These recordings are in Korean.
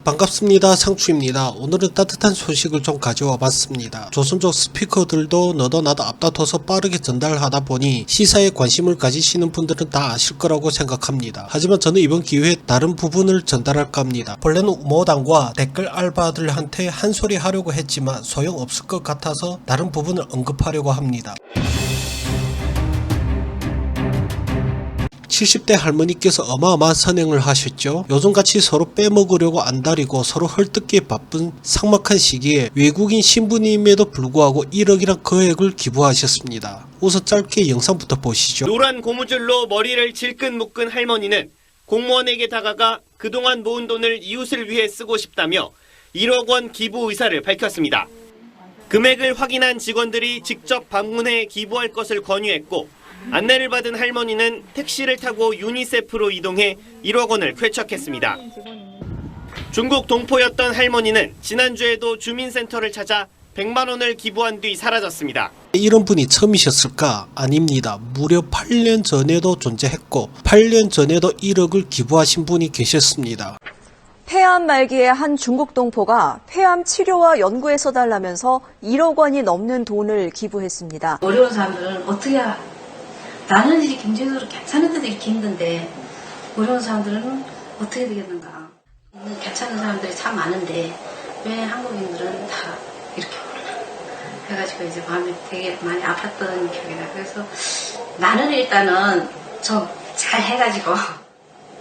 반갑습니다. 상추입니다. 오늘은 따뜻한 소식을 좀 가져와 봤습니다. 조선족 스피커들도 너도 나도 앞다퉈서 빠르게 전달하다 보니 시사에 관심을 가지시는 분들은 다 아실 거라고 생각합니다. 하지만 저는 이번 기회에 다른 부분을 전달할까 합니다. 본래는 우모당과 댓글 알바들한테 한 소리 하려고 했지만 소용없을 것 같아서 다른 부분을 언급하려고 합니다. 70대 할머니께서 어마어마한 선행을 하셨죠. 요즘같이 서로 빼먹으려고 안달이고 서로 헐뜯기에 바쁜 삭막한 시기에 외국인 신부님에도 불구하고 1억이란 거액을 기부하셨습니다. 우선 짧게 영상부터 보시죠. 노란 고무줄로 머리를 질끈 묶은 할머니는 공무원에게 다가가 그동안 모은 돈을 이웃을 위해 쓰고 싶다며 1억 원 기부 의사를 밝혔습니다. 금액을 확인한 직원들이 직접 방문해 기부할 것을 권유했고 안내를 받은 할머니는 택시를 타고 유니세프로 이동해 1억 원을 쾌척했습니다. 중국 동포였던 할머니는 지난주에도 주민센터를 찾아 100만 원을 기부한 뒤 사라졌습니다. 이런 분이 처음이셨을까? 아닙니다. 무려 8년 전에도 존재했고 8년 전에도 1억을 기부하신 분이 계셨습니다. 폐암 말기에 한 중국 동포가 폐암 치료와 연구에 써달라면서 1억 원이 넘는 돈을 기부했습니다. 어려운 사람들은 어떻게 해야 나는 이제 경제적으로 괜찮은데도 이렇게 힘든데 어려운 사람들은 어떻게 되겠는가. 괜찮은 사람들이 참 많은데 왜 한국인들은 다 이렇게 몰라. 그래가지고 이제 마음이 되게 많이 아팠던 기억이 나요. 그래서 나는 일단은 좀 잘 해가지고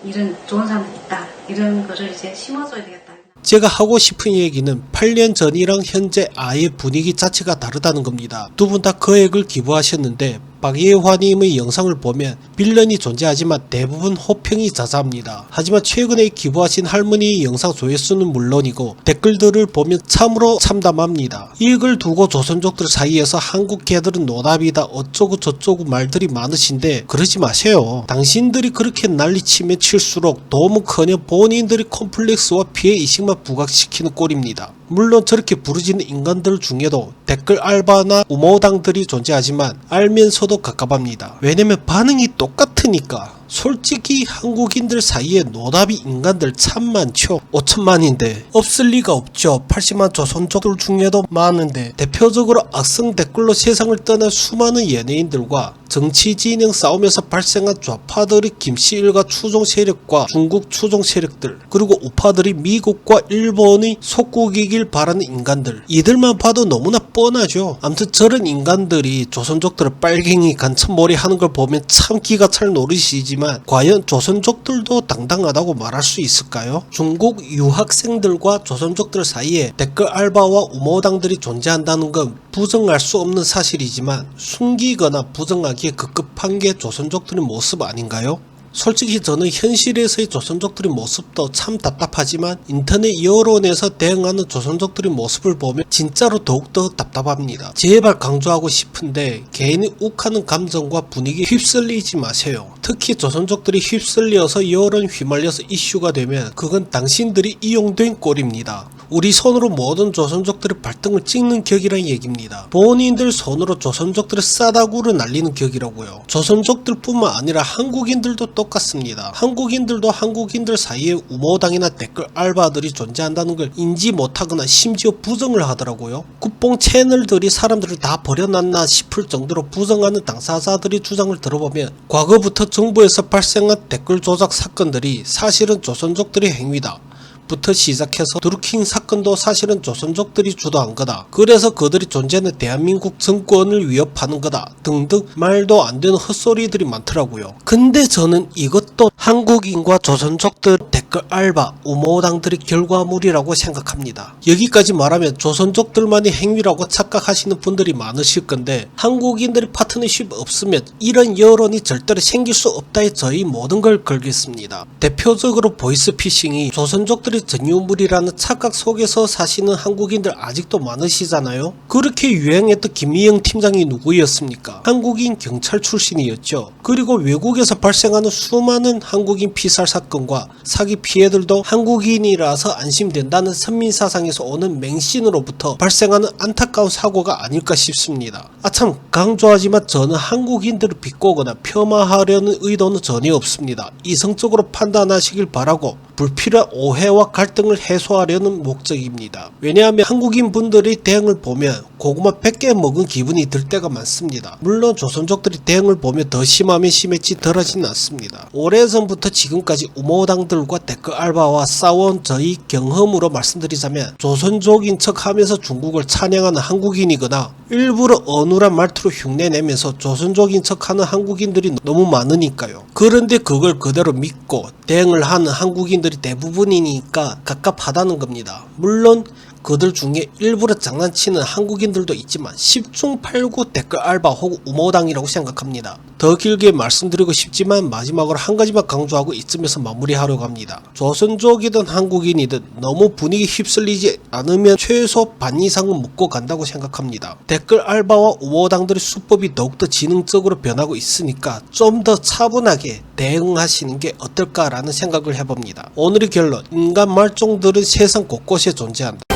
이런 좋은 사람들 있다. 이런 거를 이제 심어줘야 되겠다. 제가 하고 싶은 얘기는 8년 전이랑 현재 아예 분위기 자체가 다르다는 겁니다. 두 분 다 거액을 기부하셨는데 박예화님의 영상을 보면 빌런이 존재하지만 대부분 호평이 자자합니다. 하지만 최근에 기부하신 할머니 영상 조회수는 물론이고 댓글들을 보면 참으로 참담합니다. 이익을 두고 조선족들 사이에서 한국 개들은 노답이다 어쩌고 저쩌고 말들이 많으신데 그러지 마세요. 당신들이 그렇게 난리치면 칠수록 도무커녕 본인들이 콤플렉스와 피해의식만 부각시키는 꼴입니다. 물론 저렇게 부르짖는 인간들 중에도 댓글 알바나 우모당들이 존재하지만 알면서도 갑갑합니다. 왜냐면 반응이 똑같으니까. 솔직히 한국인들 사이에 노답이 인간들 참 많죠. 5천만인데 없을 리가 없죠. 80만 조선족들 중에도 많은데 대표적으로 악성 댓글로 세상을 떠난 수많은 연예인들과 정치 진영 싸움에서 발생한 좌파들의 김씨 일가 추종 세력과 중국 추종 세력들 그리고 우파들이 미국과 일본의 속국이길 바라는 인간들 이들만 봐도 너무나 뻔하죠. 아무튼 저런 인간들이 조선족들을 빨갱이 간첩몰이 하는 걸 보면 참 기가 찰 노릇이지만 과연 조선족들도 당당하다고 말할 수 있을까요? 중국 유학생들과 조선족들 사이에 댓글 알바와 우모당들이 존재한다는 건 부정할 수 없는 사실이지만 숨기거나 부정하기에 급급한 게 조선족들의 모습 아닌가요? 솔직히 저는 현실에서의 조선족들의 모습도 참 답답하지만 인터넷 여론에서 대응하는 조선족들의 모습을 보면 진짜로 더욱더 답답합니다. 제발 강조하고 싶은데 개인이 욱하는 감정과 분위기에 휩쓸리지 마세요. 특히 조선족들이 휩쓸려서 여론 휘말려서 이슈가 되면 그건 당신들이 이용된 꼴입니다. 우리 손으로 모든 조선족들의 발등을 찍는 격이란 얘기입니다. 본인들 손으로 조선족들의 싸다구를 날리는 격이라고요. 조선족들 뿐만 아니라 한국인들도 똑같습니다. 한국인들도 한국인들 사이에 우모당이나 댓글 알바들이 존재한다는 걸 인지 못하거나 심지어 부정을 하더라고요. 국뽕 채널들이 사람들을 다 버려놨나 싶을 정도로 부정하는 당사자들의 주장을 들어보면 과거부터 정부에서 발생한 댓글 조작 사건들이 사실은 조선족들의 행위다 부터 시작해서 드루킹 사건도 사실은 조선족들이 주도한 거다. 그래서 그들이 존재하는 대한민국 정권을 위협하는 거다. 등등 말도 안 되는 헛소리들이 많더라고요. 근데 저는 이것도 한국인과 조선족들 댓글 알바, 우모당들의 결과물이라고 생각합니다. 여기까지 말하면 조선족들만의 행위라고 착각하시는 분들이 많으실 건데 한국인들의 파트너십 없으면 이런 여론이 절대로 생길 수 없다에 저희 모든 걸 걸겠습니다. 대표적으로 보이스피싱이 조선족들이 전유물이라는 착각 속에서 사시는 한국인들 아직도 많으시잖아요. 그렇게 유행했던 김미영 팀장이 누구였습니까? 한국인 경찰 출신이었죠. 그리고 외국에서 발생하는 수많은 한국인 피살 사건과 사기 피해들도 한국인이라서 안심된다는 선민사상에서 오는 맹신으로부터 발생하는 안타까운 사고가 아닐까 싶습니다. 아참 강조하지만 저는 한국인들을 비꼬거나 폄하하려는 의도는 전혀 없습니다. 이성적으로 판단하시길 바라고 불필요한 오해와 갈등을 해소하려는 목적입니다. 왜냐하면 한국인 분들의 대응을 보면 고구마 100개 먹은 기분이 들 때가 많습니다. 물론 조선족들이 대응을 보면 더 심하면 심했지 덜하지는 않습니다. 오래전부터 지금까지 우모당들과 댓글 알바와 싸워온 저희 경험으로 말씀드리자면 조선족인 척하면서 중국을 찬양하는 한국인이거나 일부러 어눌한 말투로 흉내내면서 조선족인 척하는 한국인들이 너무 많으니까요. 그런데 그걸 그대로 믿고 대응을 하는 한국인들이 대부분이니까 갑갑하다는 겁니다. 물론 그들 중에 일부러 장난치는 한국인들도 있지만 10중 8구 댓글 알바 혹은 우모당이라고 생각합니다. 더 길게 말씀드리고 싶지만 마지막으로 한 가지만 강조하고 이쯤에서 마무리하려고 합니다. 조선족이든 한국인이든 너무 분위기 휩쓸리지 않으면 최소 반 이상은 묻고 간다고 생각합니다. 댓글 알바와 우모당들의 수법이 더욱더 지능적으로 변하고 있으니까 좀 더 차분하게 대응하시는 게 어떨까라는 생각을 해봅니다. 오늘의 결론, 인간 말종들은 세상 곳곳에 존재한다.